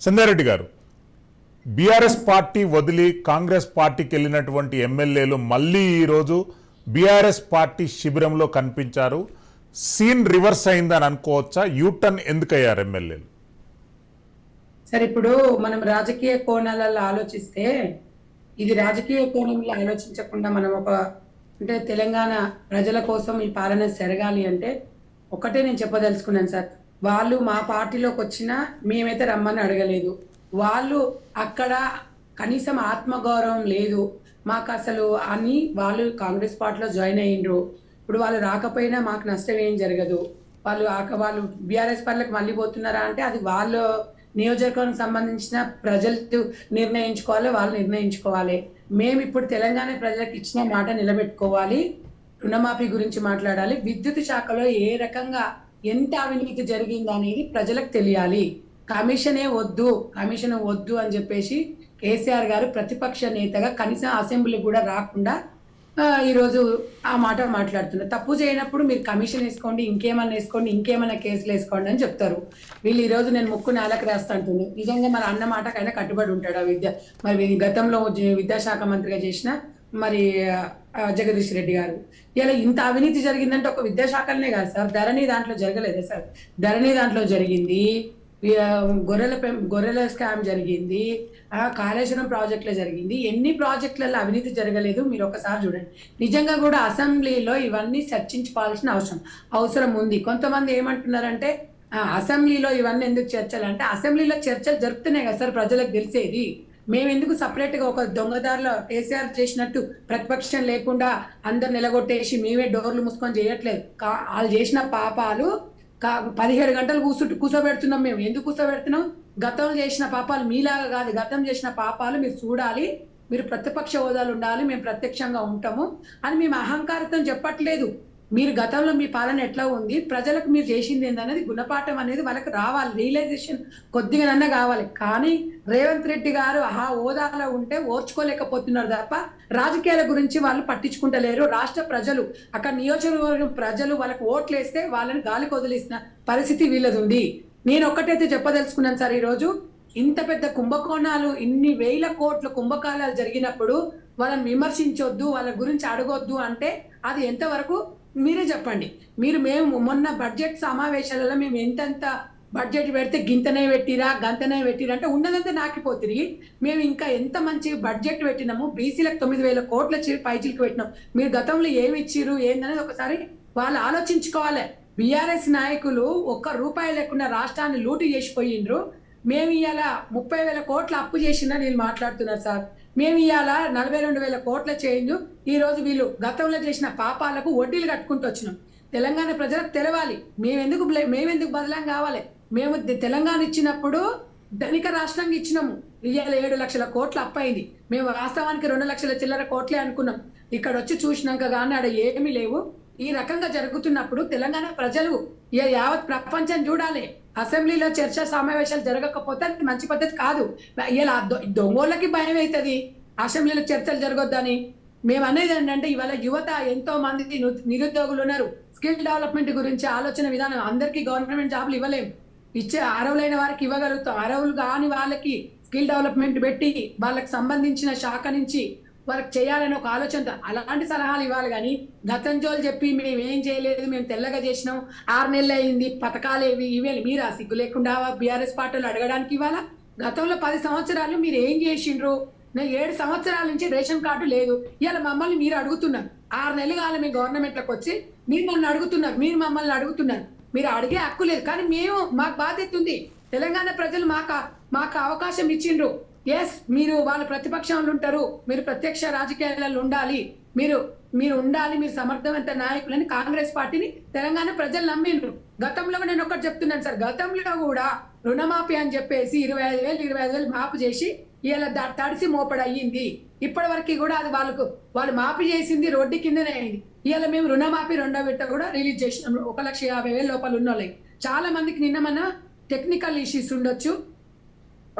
సంధ్యారెడ్డి గారు, BRS party వదిలి కాంగ్రెస్ పార్టీకి వెళ్ళినటువంటి ఎమ్మెల్యేలు మళ్ళీ ఈరోజు బీఆర్ఎస్ పార్టీ శిబిరంలో కనిపించారు. సీన్ రివర్స్ అయిందని అనుకోవచ్చా? యూటర్న్ ఎందుకు అయ్యారు ఎమ్మెల్యేలు? సరే, ఇప్పుడు మనం రాజకీయ కోణాలలో ఆలోచిస్తే ఇది రాజకీయ కోణంలో ఆలోచించకుండా మనం అంటే తెలంగాణ ప్రజల కోసం ఈ పాలన జరగాలి అంటే ఒకటే నేను చెప్పదలుచుకున్నాను సార్. వాళ్ళు మా పార్టీలోకి వచ్చినా మేమైతే రమ్మని అడగలేదు. వాళ్ళు అక్కడ కనీసం ఆత్మగౌరవం లేదు మాకు అసలు అని వాళ్ళు కాంగ్రెస్ పార్టీలో జాయిన్ అయ్యిండ్రు. ఇప్పుడు వాళ్ళు రాకపోయినా మాకు నష్టం ఏం జరగదు. వాళ్ళు బీఆర్ఎస్ పార్టీలకు మళ్ళీ పోతున్నారా అంటే అది వాళ్ళ నియోజకవర్గం సంబంధించిన ప్రజలు నిర్ణయించుకోవాలి, వాళ్ళు నిర్ణయించుకోవాలి. మేము ఇప్పుడు తెలంగాణ ప్రజలకు ఇచ్చిన మాట నిలబెట్టుకోవాలి. రుణమాఫీ గురించి మాట్లాడాలి. విద్యుత్ శాఖలో ఏ రకంగా ఎంత అవినీతి జరిగింది అనేది ప్రజలకు తెలియాలి. కమిషన్ వద్దు అని చెప్పేసి కేసీఆర్ గారు ప్రతిపక్ష నేతగా కనీసం అసెంబ్లీ కూడా రాకుండా ఈరోజు ఆ మాట మాట్లాడుతున్నారు. తప్పు చేయనప్పుడు మీరు కమిషన్ వేసుకోండి, ఇంకేమైనా కేసులు వేసుకోండి అని చెప్తారు. వీళ్ళు ఈరోజు నేను ముక్కు నేలకు రాస్తా అంటుంది. నిజంగా మరి అన్న మాటకైనా కట్టుబడి ఉంటాడు మరి గతంలో విద్యాశాఖ మంత్రిగా చేసిన మరి జగదీష్ రెడ్డి గారు. ఇలా ఇంత అవినీతి జరిగిందంటే ఒక విద్యాశాఖలనే కాదు సార్, ధరణి దాంట్లో జరగలేదే సార్? ధరణి దాంట్లో జరిగింది, గొర్రెల స్కామ్ జరిగింది, కాళేశ్వరం ప్రాజెక్టులో జరిగింది. ఎన్ని ప్రాజెక్టులలో అవినీతి జరగలేదు మీరు ఒకసారి చూడండి. నిజంగా కూడా అసెంబ్లీలో ఇవన్నీ చర్చించుకోవాల్సిన అవసరం ఉంది. కొంతమంది ఏమంటున్నారంటే అసెంబ్లీలో ఇవన్నీ ఎందుకు చర్చలు అంటే, అసెంబ్లీలో చర్చలు జరుపుతున్నాయి కదా సార్, ప్రజలకు తెలిసేది. మేము ఎందుకు సపరేట్గా ఒక దొంగదారిలో కేసీఆర్ చేసినట్టు ప్రతిపక్షం లేకుండా అందరు నిలగొట్టేసి మేమే డోర్లు మూసుకొని చేయట్లేదు. వాళ్ళు చేసిన పాపాలు 17 గంటలు కూర్చోబెడుతున్నాం. మేము ఎందుకు కూర్చోబెడుతున్నాం? గతంలో చేసిన పాపాలు మీలాగా కాదు, గతం చేసిన పాపాలు మీరు చూడాలి, మీరు ప్రతిపక్ష హోదాలు ఉండాలి, మేము ప్రత్యక్షంగా ఉంటాము అని మేము అహంకారంతో చెప్పట్లేదు. మీరు గతంలో మీ పాలన ఎట్లా ఉంది, ప్రజలకు మీరు చేసింది ఏందనేది గుణపాఠం అనేది వాళ్ళకి రావాలి, రియలైజేషన్ కొద్దిగానన్నా కావాలి. కానీ రేవంత్ రెడ్డి గారు ఆ హోదాలో ఉంటే ఓర్చుకోలేకపోతున్నారు తప్ప రాజకీయాల గురించి వాళ్ళు పట్టించుకుంటలేరు. రాష్ట్ర ప్రజలు, అక్కడ నియోజకవర్గం ప్రజలు వాళ్ళకి ఓట్లు వేస్తే వాళ్ళని గాలికి వదిలేసిన పరిస్థితి వీళ్ళది ఉంది. నేను ఒక్కటైతే చెప్పదలుచుకున్నాను సార్, ఈరోజు ఇంత పెద్ద కుంభకోణాలు, ఇన్ని వేల కోట్ల కుంభకోణాలు జరిగినప్పుడు వాళ్ళని విమర్శించొద్దు, వాళ్ళ గురించి అడగొద్దు అంటే అది ఎంతవరకు మీరే చెప్పండి. మేము మొన్న బడ్జెట్ సమావేశాలలో మేము ఎంతెంత బడ్జెట్ పెడితే గంతనే పెట్టిరా అంటే ఉన్నదంతా నాకిపోతుంది. మేము ఇంకా ఎంత మంచి బడ్జెట్ పెట్టినాము, బీసీలకు 9,000 కోట్ల పైచీలకు పెట్టినాం. మీరు గతంలో ఏమి ఇచ్చిర్రు ఏందనేది ఒకసారి వాళ్ళు ఆలోచించుకోవాలి. బీఆర్ఎస్ నాయకులు ₹1 లేకుండా రాష్ట్రాన్ని లూటు చేసిపోయిండ్రు. మేము ఇవాళ 30,000 కోట్ల అప్పు చేసినా వీళ్ళు మాట్లాడుతున్నారు సార్. మేము ఇవాళ 42,000 కోట్ల చేంజ్. ఈరోజు వీళ్ళు గతంలో చేసిన పాపాలకు వడ్డీలు కట్టుకుంటూ వచ్చినాం. తెలంగాణ ప్రజలకు తెలవాలి మేమెందుకు బదలం కావాలి. మేము తెలంగాణ ఇచ్చినప్పుడు ధనిక రాష్ట్రంగా ఇచ్చినాము. ఇవాళ 7 లక్షల కోట్ల అప్పు అయింది. మేము వాస్తవానికి 2 లక్షల చిల్లర కోట్లే అనుకున్నాం. ఇక్కడ వచ్చి చూసినాక కానీ ఆడ ఏమీ లేవు. ఈ రకంగా జరుగుతున్నప్పుడు తెలంగాణ ప్రజలు యావత్ ప్రపంచం చూడాలి. అసెంబ్లీలో చర్చ సమావేశాలు జరగకపోతే అది మంచి పద్ధతి కాదు. ఇలా దొంగోళ్ళకి భయం అవుతుంది అసెంబ్లీలో చర్చలు జరగొద్దని. మేము అనేది ఏంటంటే ఇవాళ యువత ఎంతో మంది నిరుద్యోగులు ఉన్నారు. స్కిల్ డెవలప్మెంట్ గురించి ఆలోచన విధానం, అందరికీ గవర్నమెంట్ జాబులు ఇవ్వలేము, ఇచ్చే అర్హులైన వారికి ఇవ్వగలుగుతాం. అర్హులు కాని వాళ్ళకి స్కిల్ డెవలప్మెంట్ పెట్టి వాళ్ళకి సంబంధించిన శాఖ నుంచి వాళ్ళకి చేయాలని ఒక ఆలోచన, అలాంటి సలహాలు ఇవ్వాలి. కానీ గతంజోలు చెప్పి మేము ఏం చేయలేదు, మేము తెల్లగా చేసినాం, 6 నెలలు అయింది, పథకాలు ఇవే మీరు ఆ సిగ్గు లేకుండా బీఆర్ఎస్ పార్టీలు అడగడానికి ఇవాళ గతంలో 10 సంవత్సరాలు మీరు ఏం చేసిండ్రు? 7 సంవత్సరాల నుంచి రేషన్ కార్డు లేదు. ఇవాళ మమ్మల్ని మీరు అడుగుతున్నారు. 6 నెలలు కావాలి మీ గవర్నమెంట్లోకి వచ్చి మీరు నన్ను అడుగుతున్నారు, మీరు మమ్మల్ని అడుగుతున్నారు. మీరు అడిగే హక్కు లేదు. కానీ మాకు బాధ్యత ఉంది. తెలంగాణ ప్రజలు మాకు అవకాశం ఇచ్చిండ్రు. మీరు వాళ్ళ ప్రతిపక్షంలో ఉంటారు, మీరు ప్రత్యక్ష రాజకీయాలలో ఉండాలి, మీరు ఉండాలి, మీరు సమర్థవంత నాయకులని కాంగ్రెస్ పార్టీని తెలంగాణ ప్రజలు నమ్మిండ్రు. గతంలో నేను ఒకటి చెప్తున్నాను సార్, గతంలో కూడా రుణమాఫీ అని చెప్పేసి 25,000 మాఫీ చేసి ఇలా తడిసి మోపడి అయ్యింది. ఇప్పటి వరకు కూడా అది వాళ్ళు మాఫీ చేసింది రోడ్డు కిందనే అయింది. ఇవాళ మేము రుణమాఫీ 2వ విడత కూడా రిలీజ్ చేసినాం. 1,50,000 లోపల ఉన్న వాళ్ళకి చాలా మందికి నిన్న మన టెక్నికల్ ఇష్యూస్ ఉండొచ్చు.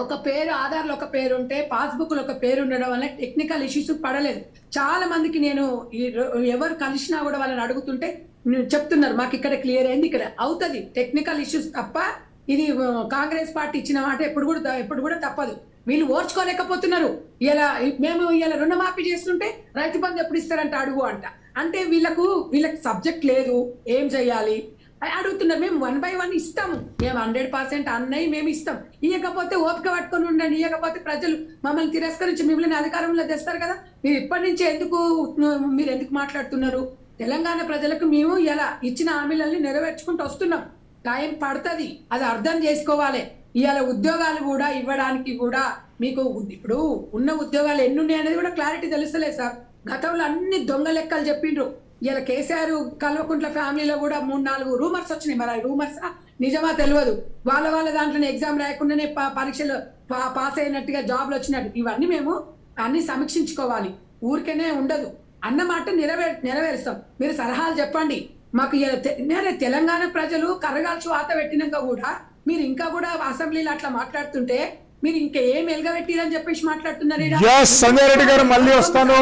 ఒక పేరు ఆధార్లో ఒక పేరు ఉంటే పాస్బుక్లో ఒక పేరు ఉండడం వల్ల టెక్నికల్ ఇష్యూస్ పడలేదు. చాలా మందికి నేను ఎవరు కలిసినా కూడా వాళ్ళని అడుగుతుంటే చెప్తున్నారు మాకు ఇక్కడ క్లియర్ అయింది, ఇక్కడ అవుతుంది. టెక్నికల్ ఇష్యూస్ తప్ప ఇది కాంగ్రెస్ పార్టీ ఇచ్చిన మాట ఎప్పుడు కూడా తప్పదు. వీళ్ళు ఓర్చుకోలేకపోతున్నారు. మేము ఇలా రుణమాఫీ చేస్తుంటే రైతు బంధు ఎప్పుడు ఇస్తారంట అడుగు అంట. అంటే వీళ్ళకి సబ్జెక్ట్ లేదు, ఏం చేయాలి అడుగుతున్నారు. మేము 1 by 1 ఇస్తాము, మేము 100% అన్నయ్య మేము ఇస్తాం. ఇవ్వకపోతే ఓపిక పట్టుకొని ఉండండి. ఇవ్వకపోతే ప్రజలు మమ్మల్ని తిరస్కరించి మిమ్మల్ని అధికారంలో తెస్తారు కదా. మీరు ఇప్పటి నుంచి మీరు ఎందుకు మాట్లాడుతున్నారు? తెలంగాణ ప్రజలకు మేము ఇలా ఇచ్చిన హామీలని నెరవేర్చుకుంటూ వస్తున్నాం. టైం పడుతుంది, అది అర్థం చేసుకోవాలి. ఇవాళ ఉద్యోగాలు కూడా ఇవ్వడానికి కూడా మీకు ఇప్పుడు ఉన్న ఉద్యోగాలు ఎన్ని ఉన్నాయి అనేది కూడా క్లారిటీ తెలుస్తలేదు సార్. గతంలో అన్ని దొంగ లెక్కలు చెప్పిండ్రు. ఇలా కేసీఆర్ కల్వకుంట్ల ఫ్యామిలీలో కూడా 3-4 రూమర్స్ వచ్చినాయి. మరి రూమర్స్ నిజమా తెలియదు. వాళ్ళ దాంట్లోనే ఎగ్జామ్ రాయకుండానే పరీక్షలు పాస్ అయినట్టుగా జాబ్లు వచ్చినట్టు ఇవన్నీ మేము అన్ని సమీక్షించుకోవాలి. ఊరికేనే ఉండదు. అన్నమాట నెరవేరుస్తాం. మీరు సలహాలు చెప్పండి మాకు. తెలంగాణ ప్రజలు కర్రగాల్చి వాత పెట్టినాక కూడా మీరు ఇంకా కూడా అసెంబ్లీలో అట్లా మాట్లాడుతుంటే మీరు ఇంకా ఏం ఎలగబెట్టిరని చెప్పేసి మాట్లాడుతున్నారు. సంజయ్ రెడ్డి గారు మళ్ళీ వస్తాను.